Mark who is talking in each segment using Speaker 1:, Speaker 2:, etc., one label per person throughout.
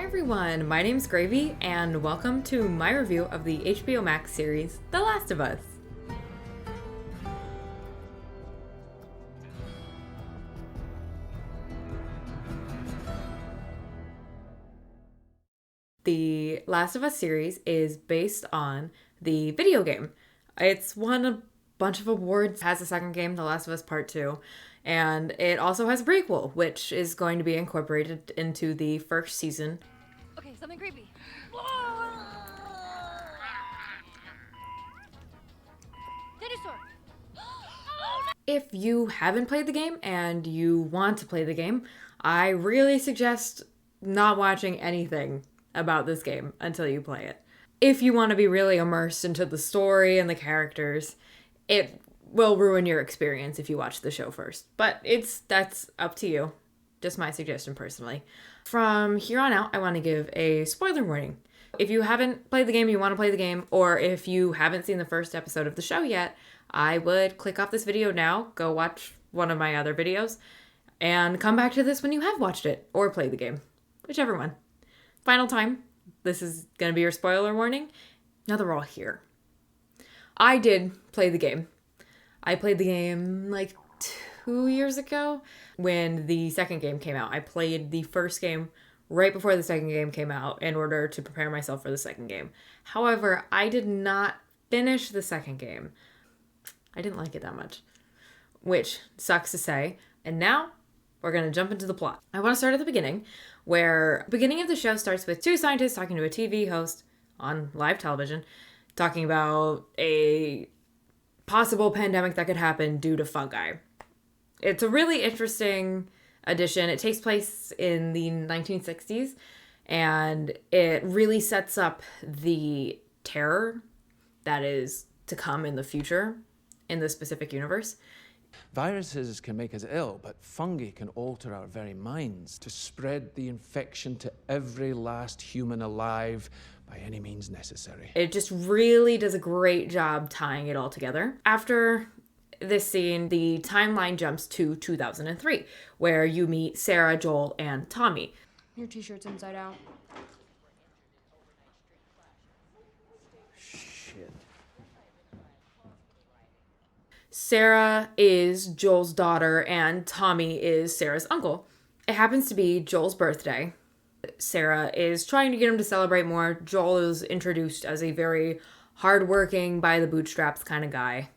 Speaker 1: Hi everyone, my name's Gravy, and welcome to my review of the HBO Max series, The Last of Us. The Last of Us series is based on the video game. It's won a bunch of awards, has a second game, The Last of Us Part 2, and it also has a prequel, which is going to be incorporated into the first season.
Speaker 2: Okay, something creepy. Dinosaur!
Speaker 1: If you haven't played the game and you want to play the game, I really suggest not watching anything about this game until you play it. If you want to be really immersed into the story and the characters, it will ruin your experience if you watch the show first. But that's up to you. Just my suggestion personally. From here on out, I want to give a spoiler warning. If you haven't played the game, you want to play the game, or if you haven't seen the first episode of the show yet, I would click off this video now, go watch one of my other videos, and come back to this when you have watched it or played the game. Whichever one. Final time, this is going to be your spoiler warning. Now that we're all here. I did play the game. I played the game like 2 years ago when the second game came out. I played the first game right before the second game came out in order to prepare myself for the second game. However, I did not finish the second game. I didn't like it that much, which sucks to say. And now we're going to jump into the plot. I want to start at the beginning, where the beginning of the show starts with two scientists talking to a TV host on live television, talking about a possible pandemic that could happen due to fungi. It's a really interesting edition. It takes place in the 1960s, and it really sets up the terror that is to come in the future in the specific universe.
Speaker 3: Viruses can make us ill, but fungi can alter our very minds to spread the infection to every last human alive by any means necessary.
Speaker 1: It just really does a great job tying it all together. After this scene, the timeline jumps to 2003, where you meet Sarah, Joel, and Tommy.
Speaker 2: Your t-shirt's inside out.
Speaker 3: Shit.
Speaker 1: Sarah is Joel's daughter, and Tommy is Sarah's uncle. It happens to be Joel's birthday. Sarah is trying to get him to celebrate more. Joel is introduced as a very hardworking, by the bootstraps kind of guy.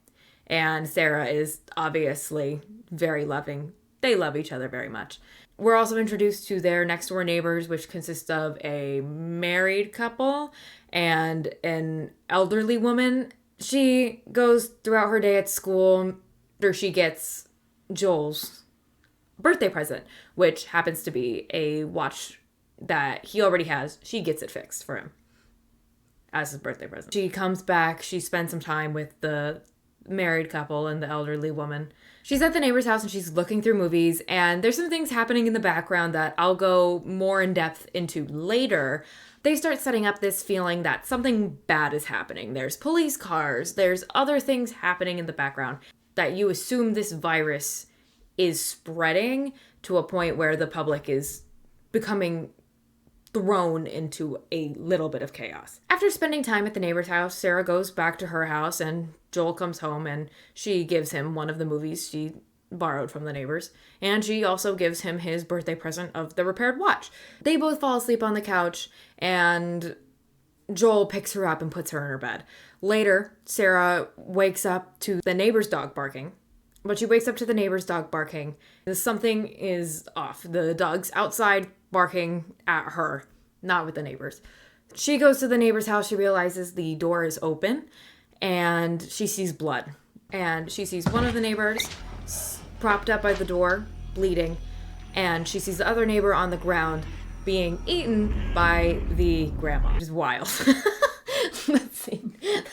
Speaker 1: And Sarah is obviously very loving. They love each other very much. We're also introduced to their next door neighbors, which consist of a married couple and an elderly woman. She goes throughout her day at school, or she gets Joel's birthday present, which happens to be a watch that he already has. She gets it fixed for him as his birthday present. She comes back, she spends some time with the married couple and the elderly woman. She's at the neighbor's house and she's looking through movies, and there's some things happening in the background that I'll go more in depth into later. They start setting up this feeling that something bad is happening. There's police cars, there's other things happening in the background that you assume this virus is spreading to a point where the public is becoming thrown into a little bit of chaos. After spending time at the neighbor's house, Sarah goes back to her house and Joel comes home and she gives him one of the movies she borrowed from the neighbors, and she also gives him his birthday present of the repaired watch. They both fall asleep on the couch and Joel picks her up and puts her in her bed. Later, Sarah wakes up to the neighbor's dog barking. But she wakes up to the neighbor's dog barking. Something is off. The dog's outside barking at her, not with the neighbors. She goes to the neighbor's house. She realizes the door is open and she sees blood. And she sees one of the neighbors propped up by the door, bleeding. And she sees the other neighbor on the ground being eaten by the grandma. Which is wild.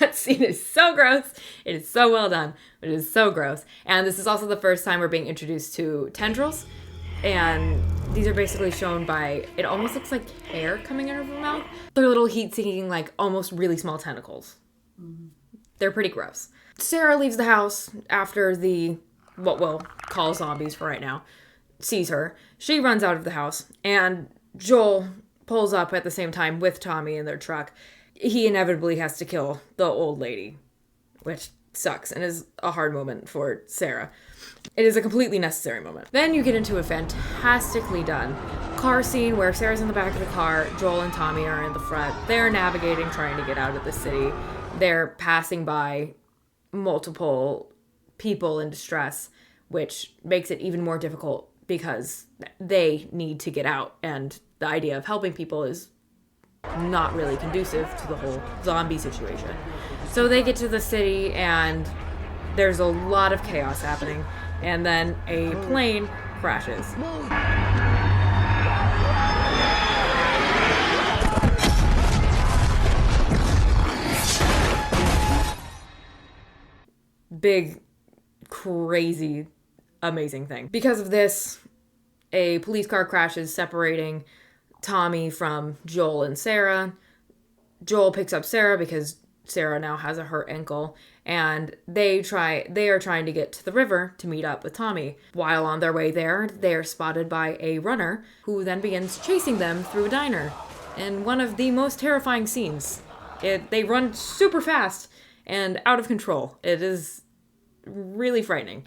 Speaker 1: That scene is so gross. It is so well done. It is so gross. And this is also the first time we're being introduced to tendrils. And these are basically shown by, it almost looks like hair coming out of her mouth. They're little heat-seeking, like almost really small tentacles. Mm-hmm. They're pretty gross. Sarah leaves the house after the, what we'll call zombies for right now, sees her. She runs out of the house. And Joel pulls up at the same time with Tommy in their truck, he inevitably has to kill the old lady, which sucks and is a hard moment for Sarah. It is a completely necessary moment. Then you get into a fantastically done car scene where Sarah's in the back of the car, Joel and Tommy are in the front. They're navigating, trying to get out of the city. They're passing by multiple people in distress, which makes it even more difficult because they need to get out, and the idea of helping people is not really conducive to the whole zombie situation. So they get to the city and there's a lot of chaos happening, and then a plane crashes. Big, crazy, amazing thing. Because of this, a police car crashes, separating Tommy from Joel and Sarah. Joel picks up Sarah because Sarah now has a hurt ankle, and they are trying to get to the river to meet up with Tommy. While on their way there, they are spotted by a runner who then begins chasing them through a diner. In one of the most terrifying scenes. They run super fast and out of control. It is really frightening.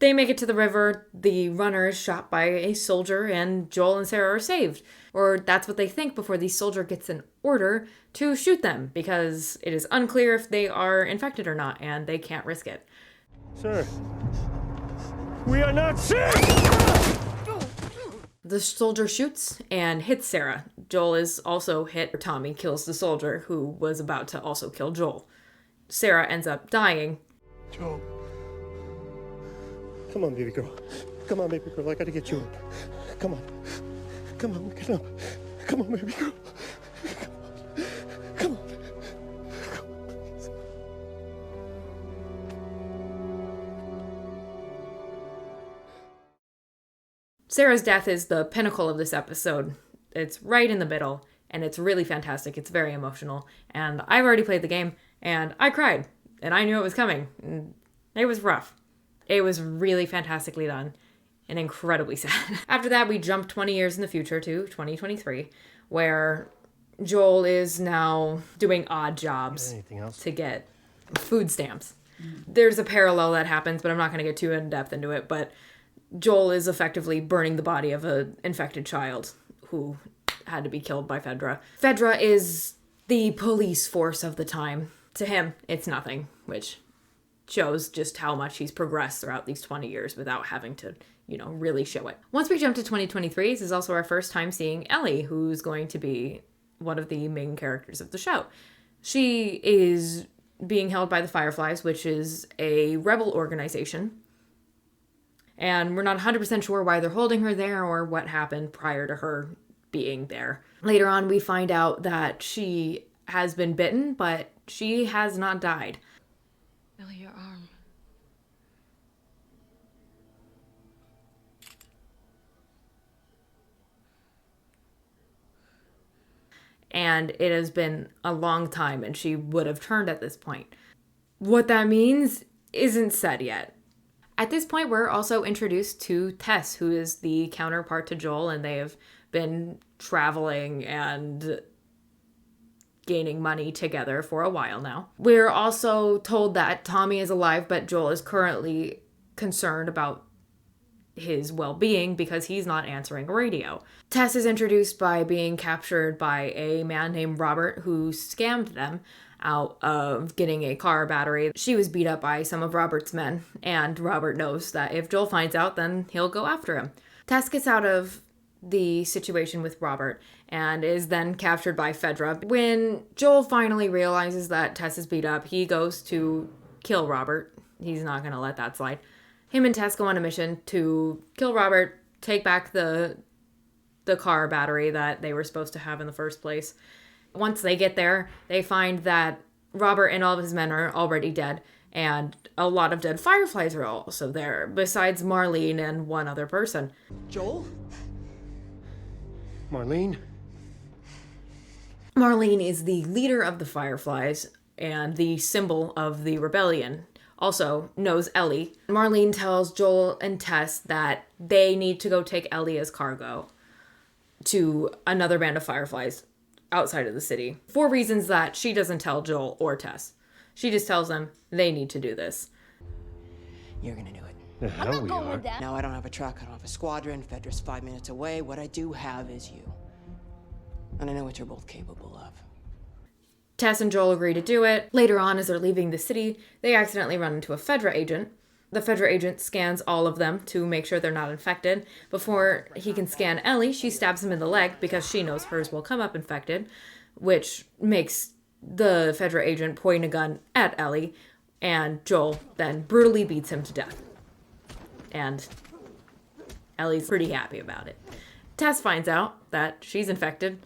Speaker 1: They make it to the river, the runner is shot by a soldier, and Joel and Sarah are saved. Or that's what they think before the soldier gets an order to shoot them, because it is unclear if they are infected or not, and they can't risk it.
Speaker 4: Sir, we are not sick!
Speaker 1: The soldier shoots and hits Sarah. Joel is also hit. Tommy kills the soldier, who was about to also kill Joel. Sarah ends up dying.
Speaker 4: Joel. Come on, baby girl. Come on, baby girl. I gotta get you up. Come on. Come on, get up. Come on, baby girl. Come on.
Speaker 1: Sarah's death is the pinnacle of this episode. It's right in the middle, and it's really fantastic. It's very emotional. And I've already played the game, and I cried, and I knew it was coming. It was rough. It was really fantastically done and incredibly sad. After that, we jump 20 years in the future to 2023, where Joel is now doing odd jobs to get food stamps. There's a parallel that happens, but I'm not going to get too in-depth into it, but Joel is effectively burning the body of an infected child who had to be killed by Fedra. Fedra is the police force of the time. To him, it's nothing, which shows just how much he's progressed throughout these 20 years without having to, really show it. Once we jump to 2023, this is also our first time seeing Ellie, who's going to be one of the main characters of the show. She is being held by the Fireflies, which is a rebel organization. And we're not 100% sure why they're holding her there or what happened prior to her being there. Later on, we find out that she has been bitten, but she has not died.
Speaker 2: Ellie, your arm.
Speaker 1: And it has been a long time, and she would have turned at this point. What that means isn't said yet. At this point, we're also introduced to Tess, who is the counterpart to Joel, and they have been traveling and gaining money together for a while now. We're also told that Tommy is alive, but Joel is currently concerned about his well-being because he's not answering a radio. Tess is introduced by being captured by a man named Robert who scammed them out of getting a car battery. She was beat up by some of Robert's men, and Robert knows that if Joel finds out, then he'll go after him. Tess gets out of the situation with Robert and is then captured by Fedra. When Joel finally realizes that Tess is beat up, he goes to kill Robert. He's not going to let that slide. Him and Tess go on a mission to kill Robert, take back the car battery that they were supposed to have in the first place. Once they get there, they find that Robert and all of his men are already dead, and a lot of dead Fireflies are also there, besides Marlene and one other person.
Speaker 4: Joel? Marlene?
Speaker 1: Marlene is the leader of the Fireflies and the symbol of the rebellion. Also knows Ellie. Marlene tells Joel and Tess that they need to go take Ellie as cargo. to another band of Fireflies outside of the city for reasons that she doesn't tell Joel or Tess. She just tells them they need to do this.
Speaker 5: You're gonna do it.
Speaker 4: The hell we are.
Speaker 5: No, I don't have a truck, I don't have a squadron, Fedra's 5 minutes away. What I do have is you. And I know what you're both capable of.
Speaker 1: Tess and Joel agree to do it. Later on, as they're leaving the city, they accidentally run into a Fedra agent. The Fedra agent scans all of them to make sure they're not infected. Before he can scan Ellie, she stabs him in the leg because she knows hers will come up infected, which makes the Fedra agent point a gun at Ellie, and Joel then brutally beats him to death. And Ellie's pretty happy about it. Tess finds out that she's infected.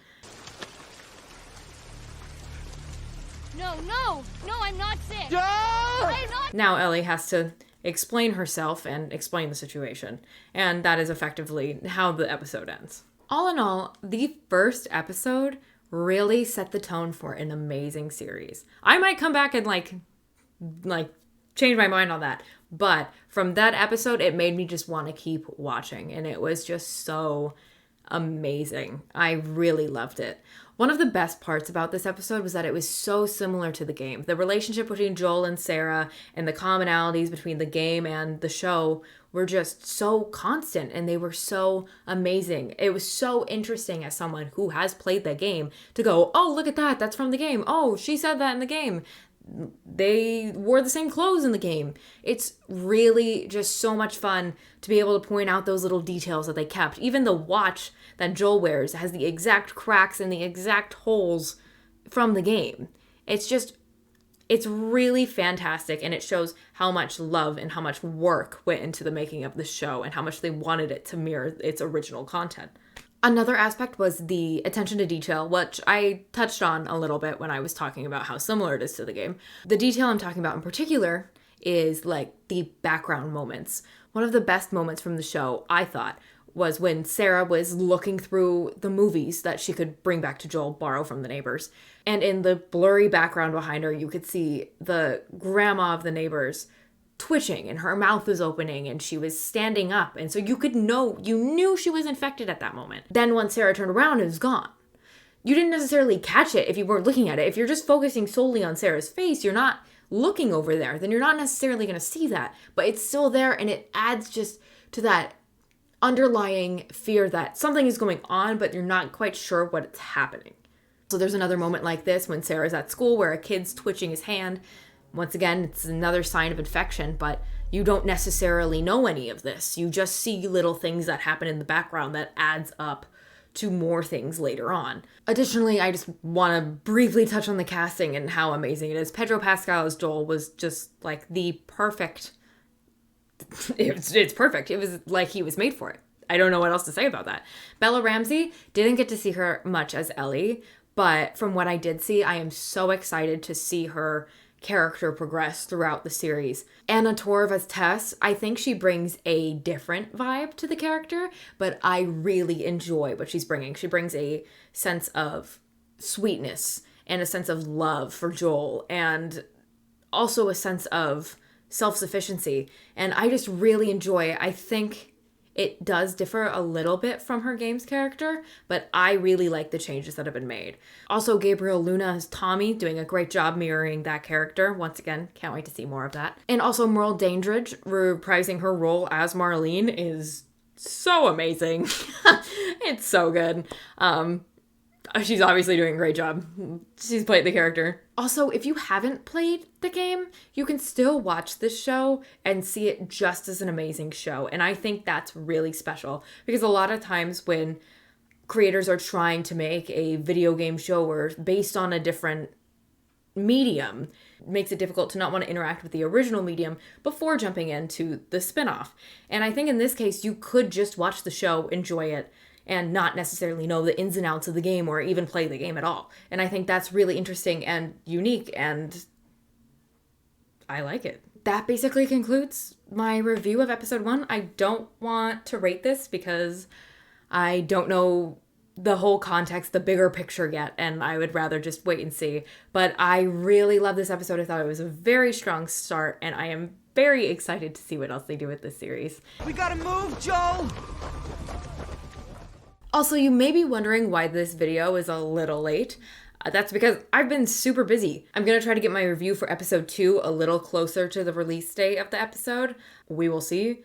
Speaker 2: No, I'm not sick. I'm not.
Speaker 1: Now Ellie has to explain herself and explain the situation. And that is effectively how the episode ends. All in all, the first episode really set the tone for an amazing series. I might come back and like change my mind on that. But from that episode, it made me just want to keep watching. And it was just so amazing. I really loved it. One of the best parts about this episode was that it was so similar to the game. The relationship between Joel and Sarah and the commonalities between the game and the show were just so constant, and they were so amazing. It was so interesting as someone who has played the game to go, oh, look at that, that's from the game. Oh, she said that in the game. They wore the same clothes in the game. It's really just so much fun to be able to point out those little details that they kept. Even the watch that Joel wears has the exact cracks and the exact holes from the game. It's really fantastic, and it shows how much love and how much work went into the making of the show and how much they wanted it to mirror its original content. Another aspect was the attention to detail, which I touched on a little bit when I was talking about how similar it is to the game. The detail I'm talking about in particular is like the background moments. One of the best moments from the show, I thought, was when Sarah was looking through the movies that she could bring back to Joel, borrow from the neighbors. And in the blurry background behind her, you could see the grandma of the neighbors twitching, and her mouth was opening, and she was standing up. And so you knew she was infected at that moment. Then once Sarah turned around, it was gone. You didn't necessarily catch it if you weren't looking at it. If you're just focusing solely on Sarah's face, you're not looking over there, then you're not necessarily going to see that. But it's still there, and it adds just to that underlying fear that something is going on, but you're not quite sure what's happening. So there's another moment like this when Sarah's at school where a kid's twitching his hand. Once again, it's another sign of infection, but you don't necessarily know any of this. You just see little things that happen in the background that adds up to more things later on. Additionally, I just want to briefly touch on the casting and how amazing it is. Pedro Pascal as Joel was just like the perfect... It's perfect. It was like he was made for it. I don't know what else to say about that. Bella Ramsey, didn't get to see her much as Ellie, but from what I did see, I am so excited to see her character progress throughout the series. Anna Torv as Tess, I think she brings a different vibe to the character, but I really enjoy what she's bringing. She brings a sense of sweetness and a sense of love for Joel, and also a sense of self-sufficiency, and I just really enjoy it. I think it does differ a little bit from her game's character, but I really like the changes that have been made. Also, Gabriel Luna as Tommy, doing a great job mirroring that character. Once again, can't wait to see more of that. And also Merle Dandridge reprising her role as Marlene is so amazing. It's so good. She's obviously doing a great job. She's played the character. Also, if you haven't played the game, you can still watch this show and see it just as an amazing show. And I think that's really special because a lot of times when creators are trying to make a video game show or based on a different medium, it makes it difficult to not want to interact with the original medium before jumping into the spin-off. And I think in this case, you could just watch the show, enjoy it, and not necessarily know the ins and outs of the game or even play the game at all. And I think that's really interesting and unique, and I like it. That basically concludes my review of episode 1. I don't want to rate this because I don't know the whole context, the bigger picture yet, and I would rather just wait and see. But I really love this episode. I thought it was a very strong start, and I am very excited to see what else they do with this series.
Speaker 5: We gotta move, Joel!
Speaker 1: Also, you may be wondering why this video is a little late. That's because I've been super busy. I'm gonna try to get my review for episode 2 a little closer to the release date of the episode. We will see.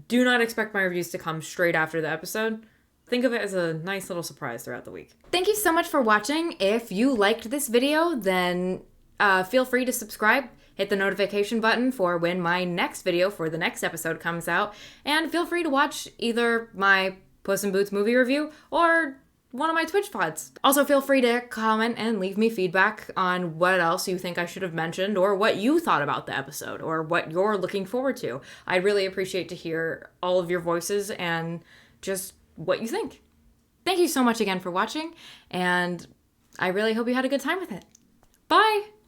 Speaker 1: Do not expect my reviews to come straight after the episode. Think of it as a nice little surprise throughout the week. Thank you so much for watching. If you liked this video, then feel free to subscribe. Hit the notification button for when my next video for the next episode comes out. And feel free to watch either my Puss in Boots movie review or one of my Twitch pods. Also, feel free to comment and leave me feedback on what else you think I should have mentioned, or what you thought about the episode, or what you're looking forward to. I'd really appreciate to hear all of your voices and just what you think. Thank you so much again for watching, and I really hope you had a good time with it. Bye!